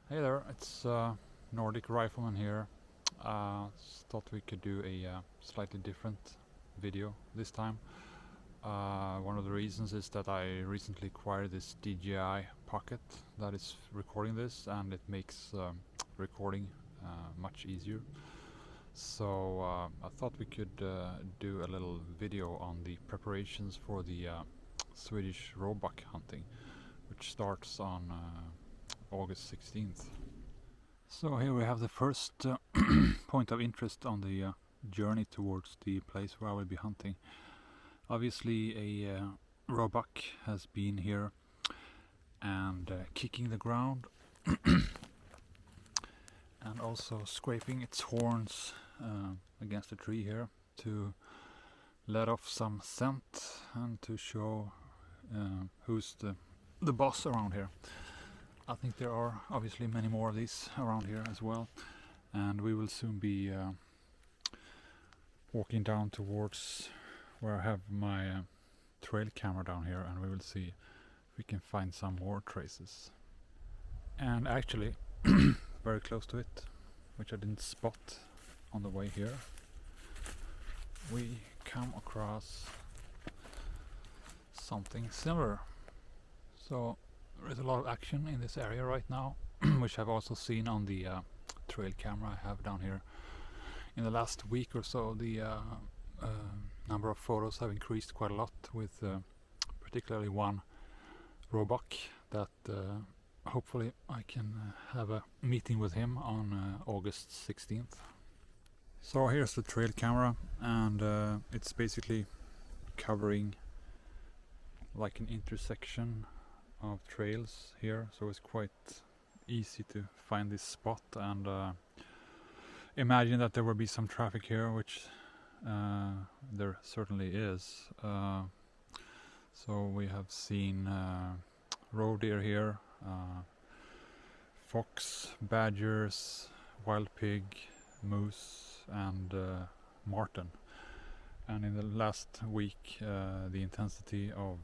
Hey there, it's Nordic Rifleman here. Thought we could do a slightly different video this time. One of the reasons is that I recently acquired this DJI Pocket that is recording this, and it makes recording much easier. So I thought we could do a little video on the preparations for the Swedish Roebuck hunting, which starts on August 16th. So here we have the first point of interest on the journey towards the place where I will be hunting. Obviously a Roebuck has been here and kicking the ground and also scraping its horns against the tree here to let off some scent and to show who's the boss around here. I think there are obviously many more of these around here as well, and we will soon be walking down towards where I have my trail camera down here, and we will see if we can find some more traces. And actually very close to it, which I didn't spot on the way here, we come across something similar. So there is a lot of action in this area right now, which I've also seen on the trail camera I have down here. In the last week or so, the number of photos have increased quite a lot, with particularly one Roebuck that hopefully I can have a meeting with him on August 16th. So here's the trail camera, and it's basically covering like an intersection of trails here, so it's quite easy to find this spot, and imagine that there will be some traffic here, which there certainly is. So we have seen roe deer here, fox, badgers, wild pig, moose, and marten. And in the last week the intensity of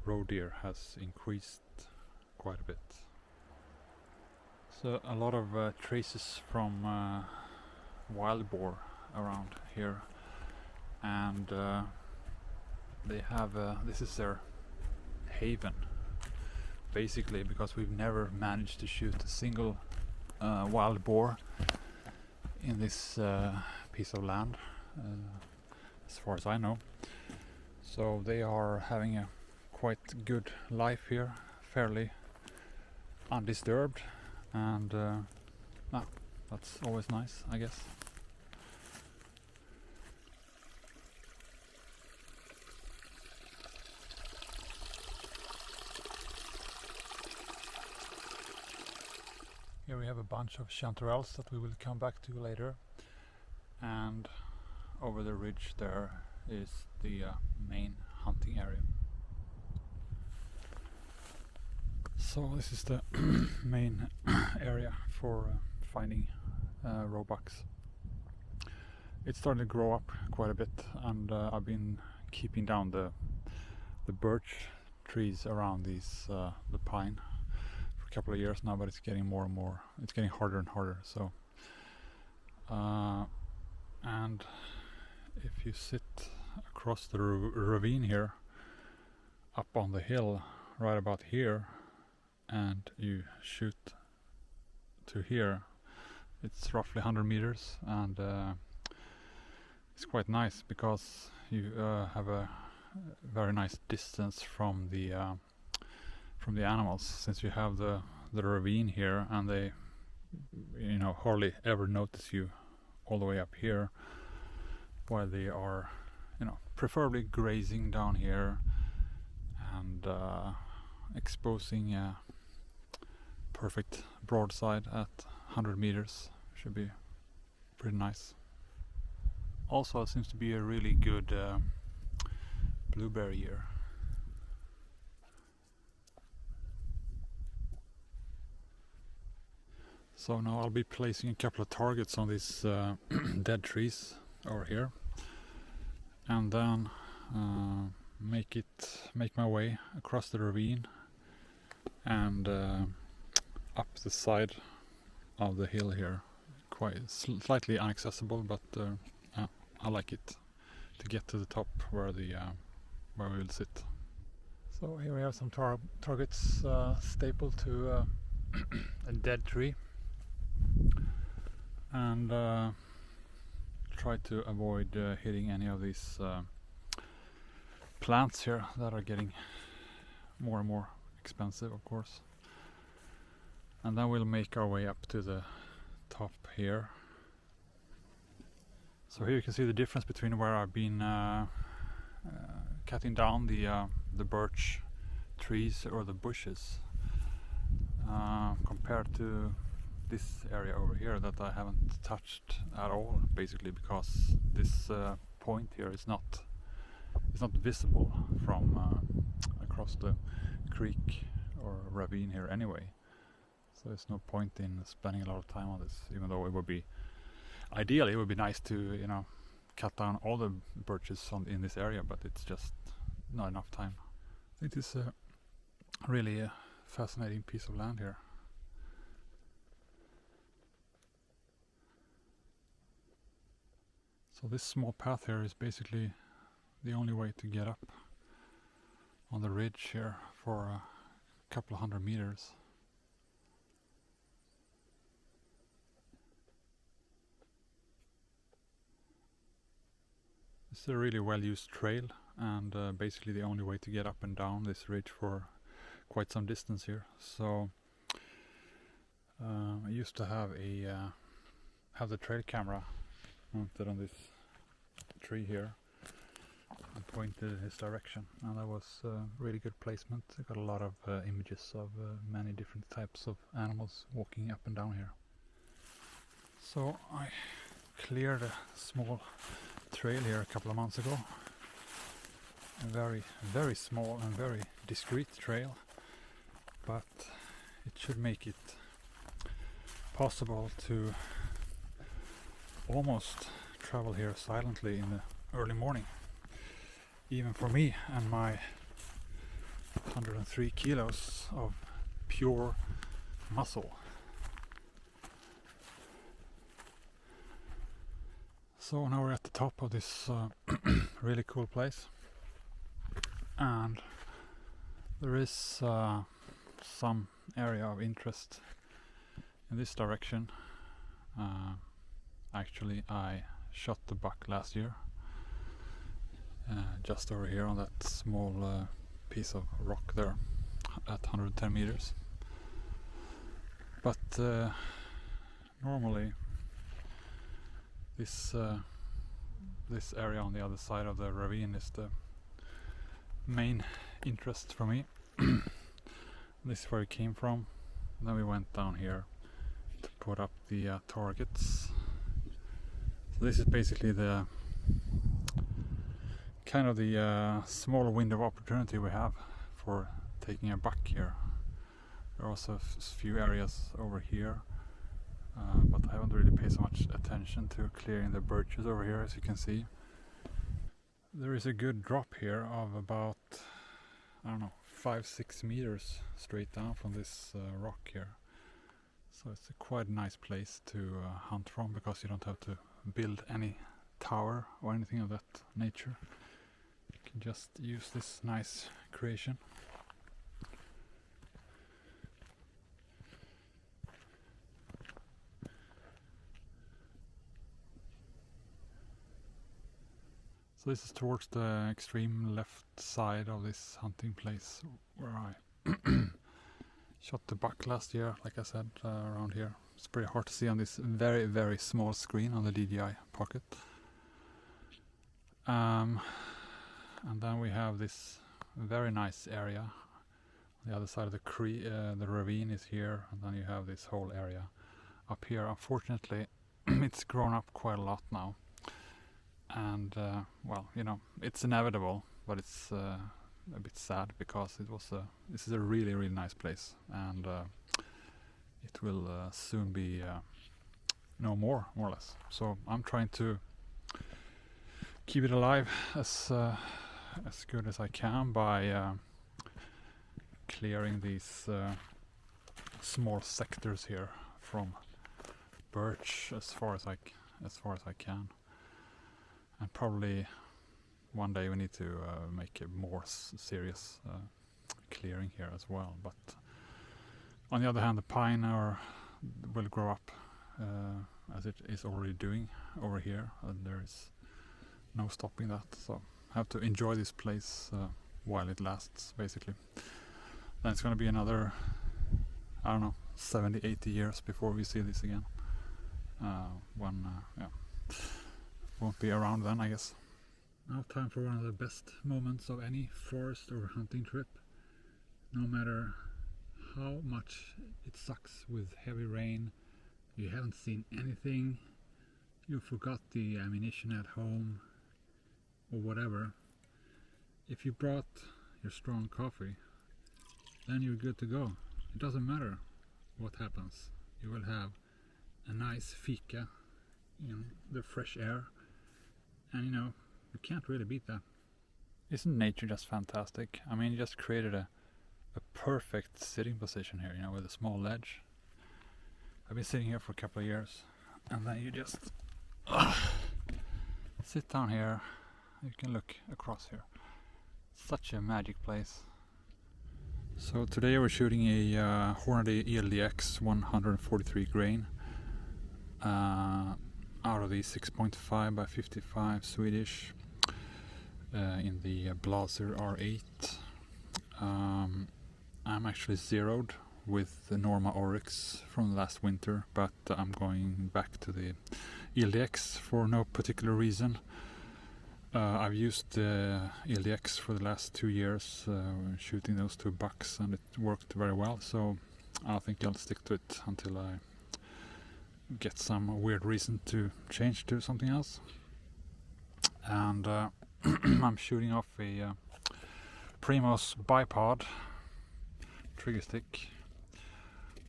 roe deer has increased quite a bit. So a lot of traces from wild boar around here, and they have this is their haven basically, because we've never managed to shoot a single wild boar in this piece of land as far as I know. So they are having a quite good life here, fairly undisturbed, and that's always nice, I guess. Here we have a bunch of chanterelles that we will come back to later, and over the ridge there is the main hunting area. So this is the main area for finding roebucks. It's starting to grow up quite a bit, and I've been keeping down the birch trees around these the pine for a couple of years now, but it's getting more and more. It's getting harder and harder. So and if you sit across the ravine here, up on the hill right about here, and you shoot to here, it's roughly 100 meters, and it's quite nice because you have a very nice distance from the animals, since you have the ravine here, and they hardly ever notice you all the way up here, while they are preferably grazing down here and exposing a perfect broadside at 100 meters. Should be pretty nice. Also, it seems to be a really good blueberry year. So now I'll be placing a couple of targets on these dead trees over here, and then make my way across the ravine and up the side of the hill here, quite slightly inaccessible, but I like it to get to the top where we will sit. So here we have some targets stapled to a dead tree, and try to avoid hitting any of these plants here that are getting more and more expensive, of course. And then we'll make our way up to the top here. So here you can see the difference between where I've been cutting down the birch trees or the bushes compared to this area over here that I haven't touched at all, basically because this point here is not visible from across the creek or ravine here anyway. So there's no point in spending a lot of time on this, even though it would be ideally it would be nice to, you know, cut down all the birches in this area, but it's just not enough time. It is really a fascinating piece of land here. So this small path here is basically the only way to get up on the ridge here for a couple of 100 meters. It's a really well used trail, and basically the only way to get up and down this ridge for quite some distance here. So I used to have the trail camera mounted on this tree here and pointed in his direction, and that was really good placement. I got a lot of images of many different types of animals walking up and down here. So I cleared a small trail here a couple of months ago, a very small and very discreet trail, but it should make it possible to almost travel here silently in the early morning, even for me and my 103 kilos of pure muscle. So now we're at the top of this really cool place, and there is some area of interest in this direction. Actually, I shot the buck last year, just over here on that small piece of rock there at 110 meters. But normally this area on the other side of the ravine is the main interest for me. This is where we came from. Then we went down here to put up the targets. So this is basically the kind of the small window of opportunity we have for taking a buck here. There are also a few areas over here, but I haven't really paid so much attention to clearing the birches over here. As you can see, there is a good drop here of about, I don't know, 5-6 meters straight down from this rock here. So it's a quite nice place to hunt from, because you don't have to build any tower or anything of that nature. You can just use this nice creation. So this is towards the extreme left side of this hunting place where I shot the buck last year, like I said, around here. It's pretty hard to see on this very small screen on the DJI Pocket. And then we have this very nice area on the other side of the ravine is here, and then you have this whole area up here. Unfortunately, it's grown up quite a lot now. And well, you know, it's inevitable, but it's a bit sad, because this is a really nice place, and it will soon be no more or less. So I'm trying to keep it alive as good as I can by clearing these small sectors here from birch as far as I can, and probably one day we need to make a more serious clearing here as well. But on the other hand, the pine will grow up as it is already doing over here, and there is no stopping that. So I have to enjoy this place while it lasts, basically. Then it's going to be another, I don't know, 70, 80 years before we see this again. Won't be around then, I guess. Now time for one of the best moments of any forest or hunting trip. No matter how much it sucks with heavy rain, you haven't seen anything, you forgot the ammunition at home, or whatever. If you brought your strong coffee, then you're good to go. It doesn't matter what happens. You will have a nice fika in the fresh air, and you can't really beat that. Isn't nature just fantastic? I mean, you just created a perfect sitting position here, with a small ledge. I've been sitting here for a couple of years, and then you just sit down here. You can look across here. Such a magic place. So today we're shooting a Hornady ELDX 143 grain out of the 6.5 by 55 Swedish in the Blaser R8. I'm actually zeroed with the Norma Oryx from last winter, but I'm going back to the ELDX for no particular reason. I've used the ELDX for the last 2 years, shooting those 2 bucks, and it worked very well, so I think I'll stick to it until I get some weird reason to change to something else. And I'm shooting off a Primos bipod trigger stick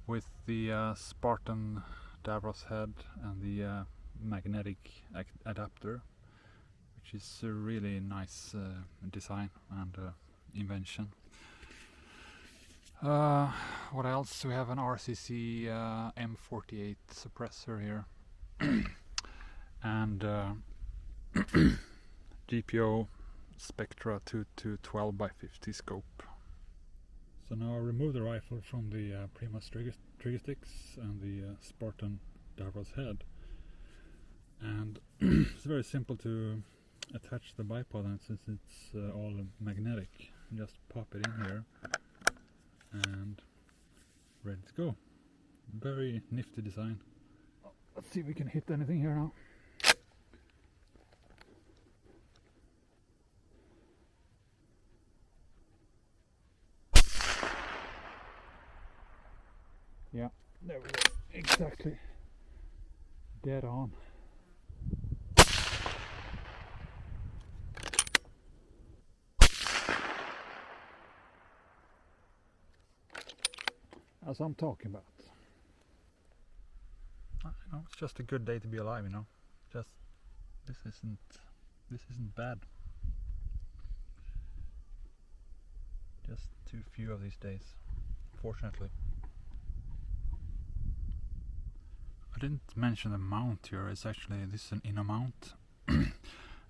with the Spartan Davros head and the magnetic adapter, which is a really nice design and invention. What else? We have an RCC M48 suppressor here and GPO Spectra 212 by 50 scope. So now I remove the rifle from the Primus trigger sticks and the Spartan Davros head, and it's very simple to attach the bipod, and since it's all magnetic, just pop it in here and ready to go. Very nifty design. Let's see if we can hit anything here now. Yeah, there we go. Exactly. Dead on. As I'm talking about. It's just a good day to be alive, Just this isn't bad. Just too few of these days, fortunately. I didn't mention the mount here. It's actually, this is an inner mount.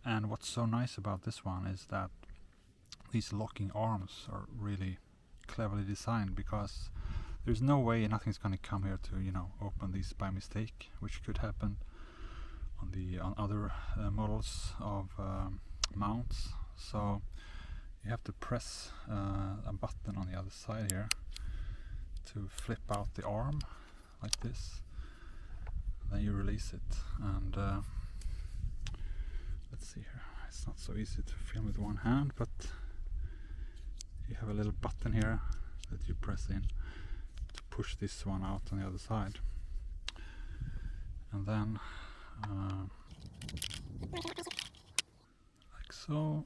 And what's so nice about this one is that these locking arms are really cleverly designed, because there's no way nothing's going to come here to open these by mistake, which could happen on other models of mounts. So you have to press a button on the other side here to flip out the arm like this. Then you release it, and let's see here. It's not so easy to film with one hand, but you have a little button here that you press in to push this one out on the other side, and then like so,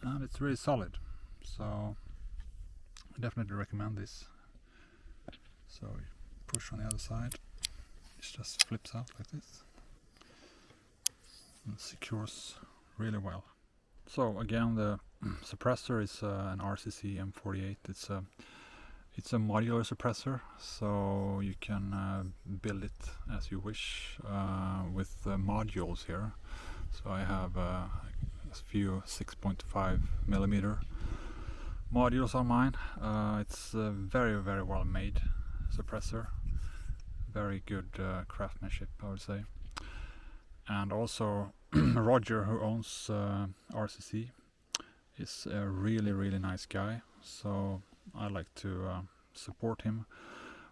and it's really solid. So I definitely recommend this. So you push on the other side, it just flips out like this and secures really well. So again, the suppressor is an RCC M48. It's a modular suppressor, so you can build it as you wish with modules here. So I have a few 6.5 millimeter modules on mine. It's a very well made suppressor, very good craftsmanship, I would say. And also Roger, who owns RCC, is a really nice guy, so I like to support him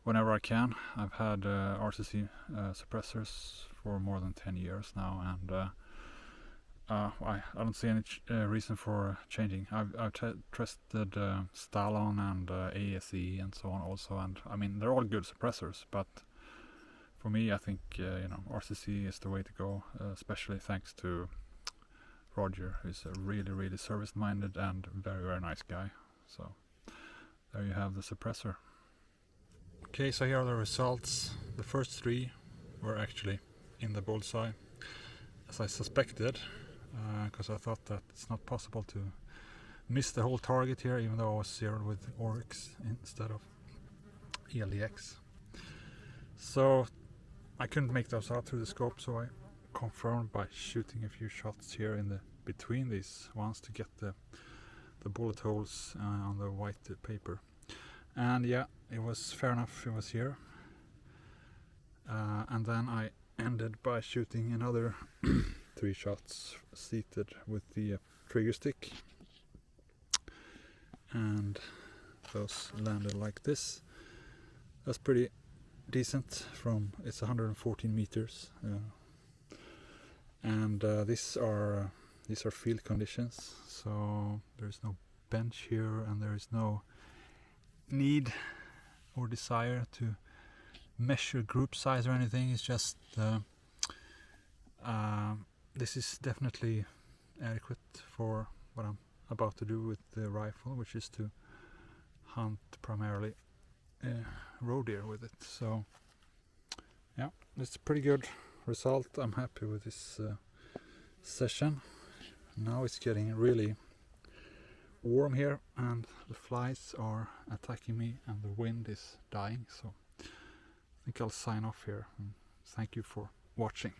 whenever I can. I've had RCC suppressors for more than 10 years now, and I don't see any reason for changing. I've tested Stalon and ASE and so on also, and I mean they're all good suppressors, but for me I think RCC is the way to go, especially thanks to Roger, who's a really service-minded and very nice guy. So there you have the suppressor. Okay, so here are the results. The first 3 were actually in the bullseye, as I suspected, because I thought that it's not possible to miss the whole target here, even though I was zeroed with Oryx instead of ELDX. So I couldn't make those out through the scope, so I confirmed by shooting a few shots here in the between these ones to get the bullet holes on the white paper. And yeah, it was fair enough, it was here. And then I ended by shooting another 3 shots seated with the trigger stick, and those landed like this. That's pretty decent. It's 114 meters, and these are field conditions, so there's no bench here, and there is no need or desire to measure group size or anything. It's just this is definitely adequate for what I'm about to do with the rifle, which is to hunt primarily roe deer with it. So yeah, it's a pretty good result. I'm happy with this session. Now it's getting really warm here, and the flies are attacking me, and the wind is dying, so I think I'll sign off here. Thank you for watching.